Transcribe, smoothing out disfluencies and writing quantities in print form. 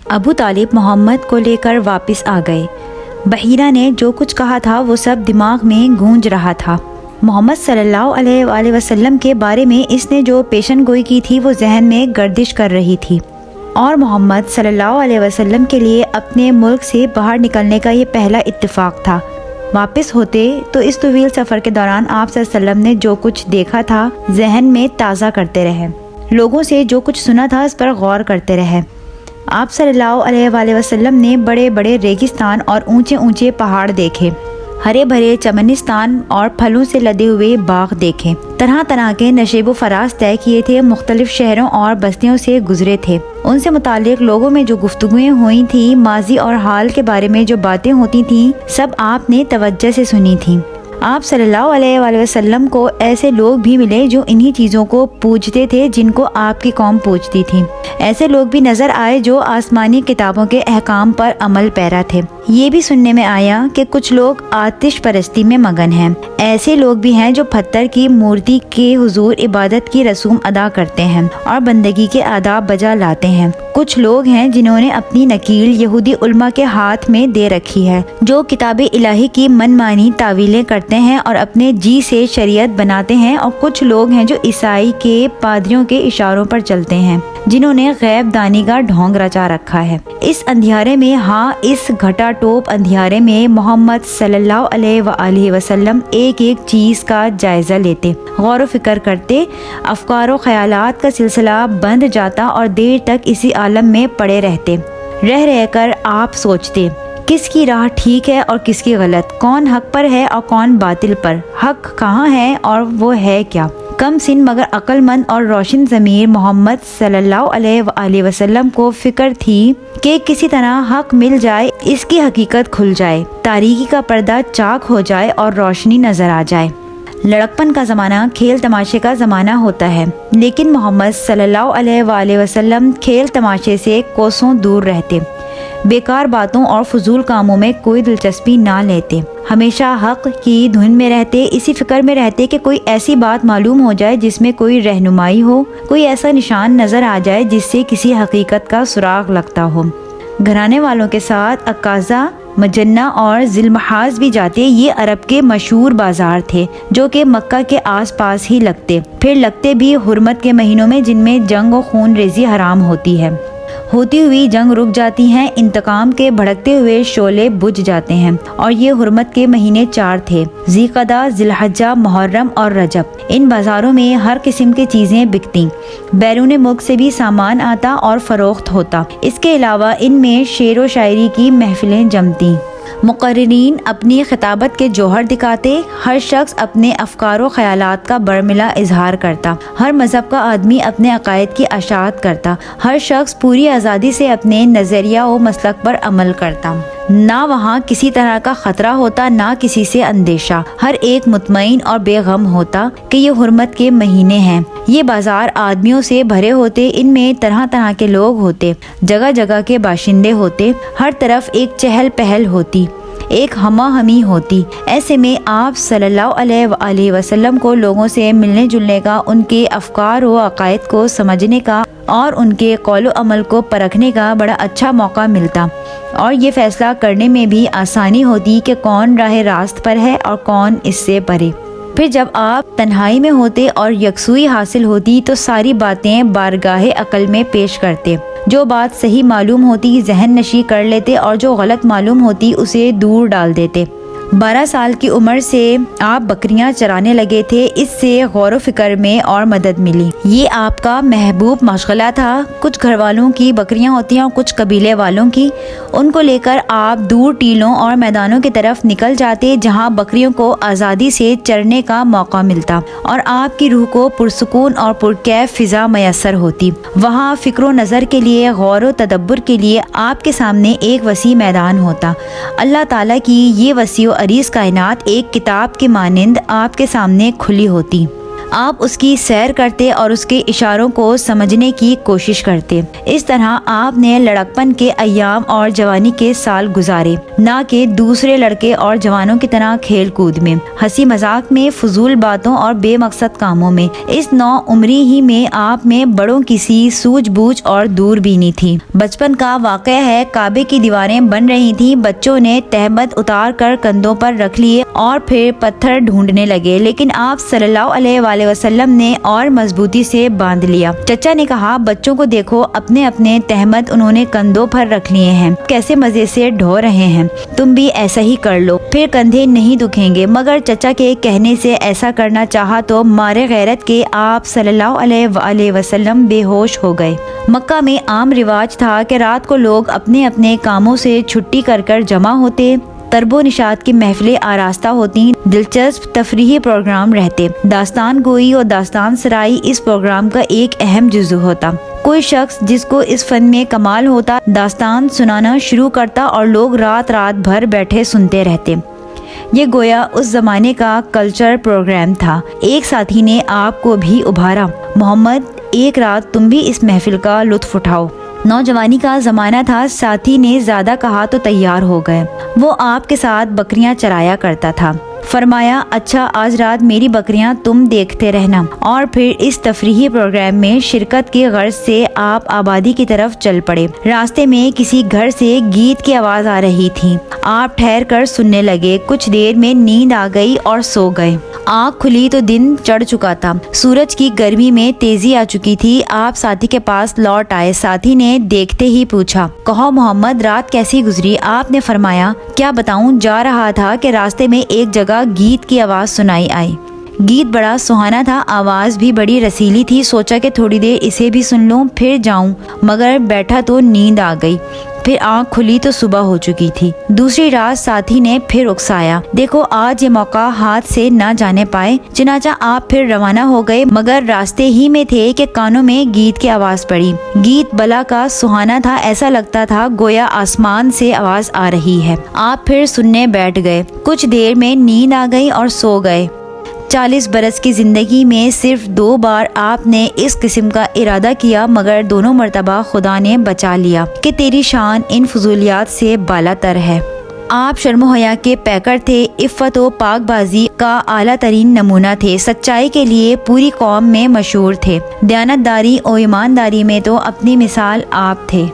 ابو طالب محمد کو لے کر واپس آ گئے۔ بحیرہ نے جو کچھ کہا تھا وہ سب دماغ میں گونج رہا تھا۔ محمد صلی اللہ علیہ وآلہ وسلم کے بارے میں اس نے جو پیشن گوئی کی تھی وہ ذہن میں گردش کر رہی تھی، اور محمد صلی اللہ علیہ وسلم کے لیے اپنے ملک سے باہر نکلنے کا یہ پہلا اتفاق تھا۔ واپس ہوتے تو اس طویل سفر کے دوران آپ صلی اللہ علیہ وسلم نے جو کچھ دیکھا تھا ذہن میں تازہ کرتے رہے، لوگوں سے جو کچھ سنا تھا اس پر غور کرتے رہے۔ آپ صلی اللہ علیہ وآلہ وسلم نے بڑے بڑے ریگستان اور اونچے اونچے پہاڑ دیکھے، ہرے بھرے چمنستان اور پھلوں سے لدے ہوئے باغ دیکھے، طرح طرح کے نشیب و فراز طے کیے تھے، مختلف شہروں اور بستیوں سے گزرے تھے، ان سے متعلق لوگوں میں جو گفتگویں ہوئی تھیں، ماضی اور حال کے بارے میں جو باتیں ہوتی تھیں، سب آپ نے توجہ سے سنی تھیں۔ آپ صلی اللہ علیہ وآلہ وسلم کو ایسے لوگ بھی ملے جو انہی چیزوں کو پوجتے تھے جن کو آپ کی قوم پوجتی تھی، ایسے لوگ بھی نظر آئے جو آسمانی کتابوں کے احکام پر عمل پیرا تھے۔ یہ بھی سننے میں آیا کہ کچھ لوگ آتش پرستی میں مگن ہیں، ایسے لوگ بھی ہیں جو پتھر کی مورتی کے حضور عبادت کی رسوم ادا کرتے ہیں اور بندگی کے آداب بجا لاتے ہیں۔ کچھ لوگ ہیں جنہوں نے اپنی نکیل یہودی علماء کے ہاتھ میں دے رکھی ہے، جو کتاب الہی کی من مانی تعویلیں کرتے ہیں اور اپنے جی سے شریعت بناتے ہیں، اور کچھ لوگ ہیں جو عیسائی کے پادریوں کے اشاروں پر چلتے ہیں، جنہوں نے غیب دانی کا ڈھونگ رچا رکھا ہے۔ اس اندھیارے میں، ہاں اس گھٹا ٹوپ اندھیارے میں، محمد صلی اللہ علیہ وآلہ وسلم ایک ایک چیز کا جائزہ لیتے، غور و فکر کرتے، افکار و خیالات کا سلسلہ بند جاتا اور دیر تک اسی عالم میں پڑے رہتے۔ رہ رہ کر آپ سوچتے، کس کی راہ ٹھیک ہے اور کس کی غلط، کون حق پر ہے اور کون باطل پر، حق کہاں ہے اور وہ ہے کیا۔ کم سن مگر عقل مند اور روشن ضمیر محمد صلی اللہ علیہ وآلہ وسلم کو فکر تھی کہ کسی طرح حق مل جائے، اس کی حقیقت کھل جائے، تاریکی کا پردہ چاک ہو جائے اور روشنی نظر آ جائے۔ لڑکپن کا زمانہ کھیل تماشے کا زمانہ ہوتا ہے، لیکن محمد صلی اللہ علیہ وآلہ وسلم کھیل تماشے سے کوسوں دور رہتے، بیکار باتوں اور فضول کاموں میں کوئی دلچسپی نہ لیتے، ہمیشہ حق کی دھن میں رہتے، اسی فکر میں رہتے کہ کوئی ایسی بات معلوم ہو جائے جس میں کوئی رہنمائی ہو، کوئی ایسا نشان نظر آ جائے جس سے کسی حقیقت کا سراغ لگتا ہو۔ گھرانے والوں کے ساتھ عکازہ، مجنہ اور ذی المحاذ بھی جاتے، یہ عرب کے مشہور بازار تھے جو کہ مکہ کے آس پاس ہی لگتے، پھر لگتے بھی حرمت کے مہینوں میں جن میں جنگ و خون ریزی حرام ہوتی ہے۔ ہوتی ہوئی جنگ رک جاتی ہیں، انتقام کے بھڑکتے ہوئے شعلے بجھ جاتے ہیں، اور یہ حرمت کے مہینے 4 تھے، ذی قعدہ، ذی الحجہ، محرم اور رجب۔ ان بازاروں میں ہر قسم کی چیزیں بکتیں، بیرون ملک سے بھی سامان آتا اور فروخت ہوتا، اس کے علاوہ ان میں شعر و شاعری کی محفلیں جمتیں، مقررین اپنی خطابت کے جوہر دکھاتے، ہر شخص اپنے افکار و خیالات کا برملا اظہار کرتا، ہر مذہب کا آدمی اپنے عقائد کی اشاعت کرتا، ہر شخص پوری آزادی سے اپنے نظریہ و مسلک پر عمل کرتا، نہ وہاں کسی طرح کا خطرہ ہوتا، نہ کسی سے اندیشہ، ہر ایک مطمئن اور بے غم ہوتا کہ یہ حرمت کے مہینے ہیں۔ یہ بازار آدمیوں سے بھرے ہوتے، ان میں طرح طرح کے لوگ ہوتے، جگہ جگہ کے باشندے ہوتے، ہر طرف ایک چہل پہل ہوتی، ایک ہمہ ہمی ہوتی۔ ایسے میں آپ صلی اللہ علیہ وآلہ وسلم کو لوگوں سے ملنے جلنے کا، ان کے افکار و عقائد کو سمجھنے کا اور ان کے قول و عمل کو پرکھنے کا بڑا اچھا موقع ملتا، اور یہ فیصلہ کرنے میں بھی آسانی ہوتی کہ کون راہ راست پر ہے اور کون اس سے پرے۔ پھر جب آپ تنہائی میں ہوتے اور یکسوئی حاصل ہوتی تو ساری باتیں بارگاہ عقل میں پیش کرتے، جو بات صحیح معلوم ہوتی ذہن نشی کر لیتے اور جو غلط معلوم ہوتی اسے دور ڈال دیتے۔ 12 سال کی عمر سے آپ بکریاں چرانے لگے تھے، اس سے غور و فکر میں اور مدد ملی۔ یہ آپ کا محبوب مشغلہ تھا۔ کچھ گھر والوں کی بکریاں ہوتی ہیں اور کچھ قبیلے والوں کی، ان کو لے کر آپ دور ٹیلوں اور میدانوں کی طرف نکل جاتے جہاں بکریوں کو آزادی سے چرنے کا موقع ملتا اور آپ کی روح کو پرسکون اور پرکیف فضا میسر ہوتی۔ وہاں فکر و نظر کے لیے، غور و تدبر کے لیے آپ کے سامنے ایک وسیع میدان ہوتا۔ اللہ تعالیٰ کی یہ وسیع و عریض کائنات ایک کتاب کے مانند آپ کے سامنے کھلی ہوتی۔ آپ اس کی سیر کرتے اور اس کے اشاروں کو سمجھنے کی کوشش کرتے۔ اس طرح آپ نے لڑکپن کے ایام اور جوانی کے سال گزارے، نہ کہ دوسرے لڑکے اور جوانوں کی طرح کھیل کود میں، ہنسی مذاق میں، فضول باتوں اور بے مقصد کاموں میں۔ اس نو عمری ہی میں آپ میں بڑوں کی سی سوجھ بوجھ اور دوربینی تھی۔ بچپن کا واقعہ ہے، کعبے کی دیواریں بن رہی تھیں، بچوں نے تہمت اتار کر کندھوں پر رکھ لیے اور پھر پتھر ڈھونڈنے لگے، لیکن آپ صلی اللہ علیہ وآلہ وسلم نے اور مضبوطی سے باندھ لیا۔ چچا نے کہا، بچوں کو دیکھو، اپنے اپنے تہمت انہوں نے کندھوں پر رکھ لیے ہیں، کیسے مزے سے ڈھو رہے ہیں، تم بھی ایسا ہی کر لو، پھر کندھے نہیں دکھیں گے۔ مگر چچا کے کہنے سے ایسا کرنا چاہا تو مارے غیرت کے آپ صلی اللہ علیہ وآلہ وسلم بے ہوش ہو گئے۔ مکہ میں عام رواج تھا کہ رات کو لوگ اپنے اپنے کاموں سے چھٹی کر جمع ہوتے، ترب و نشاط کی محفلیں آراستہ ہوتی، دلچسپ تفریحی پروگرام رہتے، داستان گوئی اور داستان سرائی اس پروگرام کا ایک اہم جزو ہوتا۔ کوئی شخص جس کو اس فن میں کمال ہوتا داستان سنانا شروع کرتا اور لوگ رات بھر بیٹھے سنتے رہتے۔ یہ گویا اس زمانے کا کلچر پروگرام تھا۔ ایک ساتھی نے آپ کو بھی ابھارا، محمد ایک رات تم بھی اس محفل کا لطف اٹھاؤ۔ نوجوانی کا زمانہ تھا، ساتھی نے زیادہ کہا تو تیار ہو گئے۔ وہ آپ کے ساتھ بکریاں چرایا کرتا تھا۔ فرمایا، اچھا آج رات میری بکریاں تم دیکھتے رہنا۔ اور پھر اس تفریحی پروگرام میں شرکت کی غرض سے آپ آبادی کی طرف چل پڑے۔ راستے میں کسی گھر سے گیت کی آواز آ رہی تھی، آپ ٹھہر کر سننے لگے، کچھ دیر میں نیند آ گئی اور سو گئے۔ آنکھ کھلی تو دن چڑھ چکا تھا، سورج کی گرمی میں تیزی آ چکی تھی۔ آپ ساتھی کے پاس لوٹ آئے، ساتھی نے دیکھتے ہی پوچھا، کہو محمد رات کیسی گزری؟ آپ نے فرمایا، کیا بتاؤں، جا رہا تھا کہ راستے میں ایک جگہ گیت کی آواز سنائی آئی۔ گیت بڑا سہانا تھا، آواز بھی بڑی رسیلی تھی، سوچا کہ تھوڑی دیر اسے بھی سن لوں پھر جاؤں، مگر بیٹھا تو نیند آ گئی۔ پھر آنکھ کھلی تو صبح ہو چکی تھی۔ دوسری رات ساتھی نے پھر اکسایا، دیکھو آج یہ موقع ہاتھ سے نہ جانے پائے۔ چنانچہ آپ پھر روانہ ہو گئے، مگر راستے ہی میں تھے کہ کانوں میں گیت کی آواز پڑی۔ گیت بلا کا سہانا تھا، ایسا لگتا تھا گویا آسمان سے آواز آ رہی ہے۔ آپ پھر سننے بیٹھ گئے، کچھ دیر میں نیند آ گئی اور سو گئے۔ 40 برس کی زندگی میں صرف 2 بار آپ نے اس قسم کا ارادہ کیا، مگر دونوں مرتبہ خدا نے بچا لیا کہ تیری شان ان فضولیات سے بالا تر ہے۔ آپ شرم و حیا کے پیکر تھے، عفت و پاک بازی کا اعلیٰ ترین نمونہ تھے، سچائی کے لیے پوری قوم میں مشہور تھے، دیانت داری و ایمانداری میں تو اپنی مثال آپ تھے۔